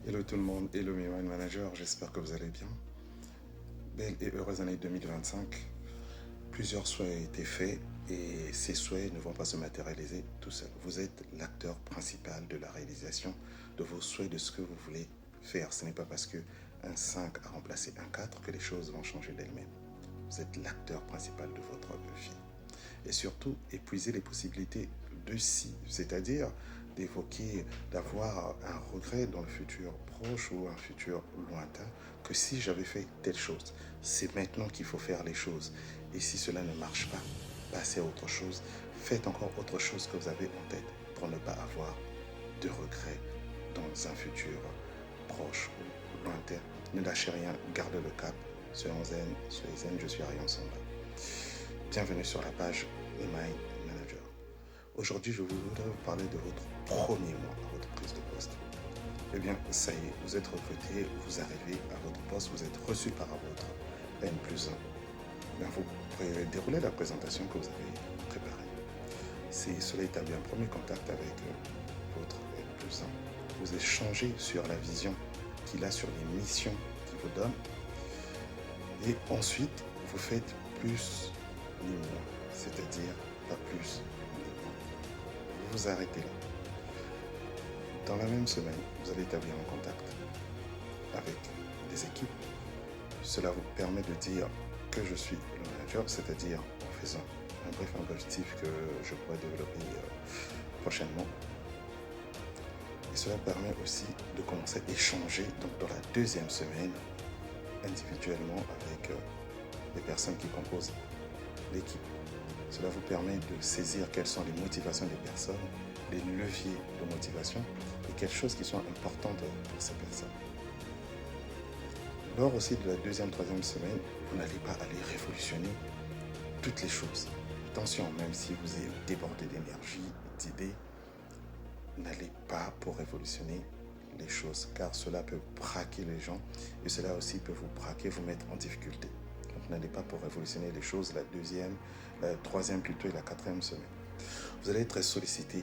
Hello tout le monde, hello mes wine managers, j'espère que vous allez bien. Belle et heureuse année 2025. Plusieurs souhaits ont été faits et ces souhaits ne vont pas se matérialiser tout seuls. Vous êtes l'acteur principal de la réalisation de vos souhaits, de ce que vous voulez faire. Ce n'est pas parce que un 5 a remplacé un 4 que les choses vont changer d'elles-mêmes. Vous êtes l'acteur principal de votre vie. Et surtout, épuisez les possibilités de si, c'est-à-dire d'évoquer, d'avoir un regret dans le futur proche ou un futur lointain, que si j'avais fait telle chose, c'est maintenant qu'il faut faire les choses. Et si cela ne marche pas, passez à autre chose, faites encore autre chose que vous avez en tête pour ne pas avoir de regrets dans un futur proche ou lointain. Ne lâchez rien, gardez le cap, soyez zen, je suis Ariane Samba. Bienvenue sur la page Email Manager. Aujourd'hui, je voudrais vous parler de votre premier mois à votre prise de poste. Eh bien, ça y est, vous êtes recruté, vous arrivez à votre poste, vous êtes reçu par votre N+1. Bien, vous pouvez dérouler la présentation que vous avez préparée. Si cela établit un premier contact avec votre N+1, vous échangez sur la vision qu'il a sur les missions qu'il vous donne. Et ensuite, vous faites plus ni moins, c'est-à-dire pas plus ni moins. Vous vous arrêtez là. Dans la même semaine, vous allez établir un contact avec des équipes. Cela vous permet de dire que je suis le manager, c'est-à-dire en faisant un brief objectif que je pourrais développer prochainement. Et cela permet aussi de commencer à échanger donc dans la deuxième semaine individuellement avec les personnes qui composent l'équipe. Cela vous permet de saisir quelles sont les motivations des personnes, les leviers de motivation et quelles choses qui sont importantes pour ces personnes. Lors aussi de la deuxième, troisième semaine, vous n'allez pas aller révolutionner toutes les choses. Attention, même si vous êtes débordé d'énergie, d'idées, n'allez pas pour révolutionner les choses, car cela peut braquer les gens et cela aussi peut vous braquer, vous mettre en difficulté. Donc n'allez pas pour révolutionner les choses la deuxième, la troisième plutôt et la quatrième semaine. Vous allez être sollicité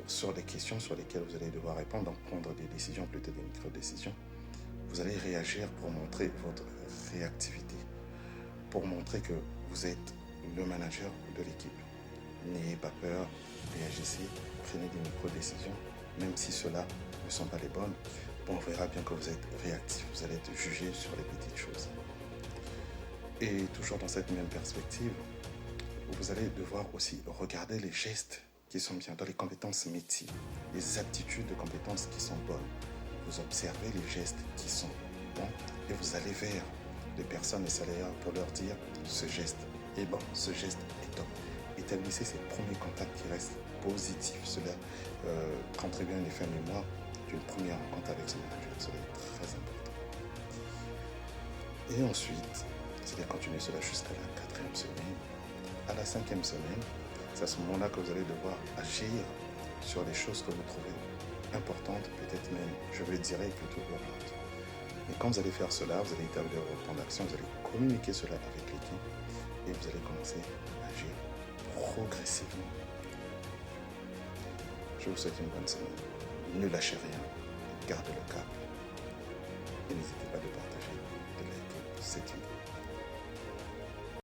sur des questions sur lesquelles vous allez devoir répondre, donc prendre des décisions, plutôt des micro-décisions. Vous allez réagir pour montrer votre réactivité, pour montrer que vous êtes le manager de l'équipe. N'ayez pas peur, réagissez, prenez des micro-décisions, même si cela ne sont pas les bonnes. Bon, on verra bien que vous êtes réactif, vous allez être jugé sur les petites choses. Et toujours dans cette même perspective, vous allez devoir aussi regarder les gestes qui sont bien, dans les compétences métiers, les aptitudes de compétences qui sont bonnes. Vous observez les gestes qui sont bons et vous allez vers les personnes et salariés pour leur dire ce geste est bon, ce geste est top. Établissez ces premiers contacts qui restent positifs. Cela contribue à un effet mémoire d'une première rencontre avec son manager. Cela est très important. Et ensuite, vous allez continuer cela jusqu'à la quatrième semaine. À la cinquième semaine, c'est à ce moment-là que vous allez devoir agir sur les choses que vous trouvez importantes, peut-être même, je vais dire, plutôt urgentes. Et quand vous allez faire cela, vous allez établir votre plan d'action, vous allez communiquer cela avec l'équipe et vous allez commencer à agir progressivement. Je vous souhaite une bonne semaine. Ne lâchez rien, gardez le cap et n'hésitez pas de partager, de liker cette vidéo.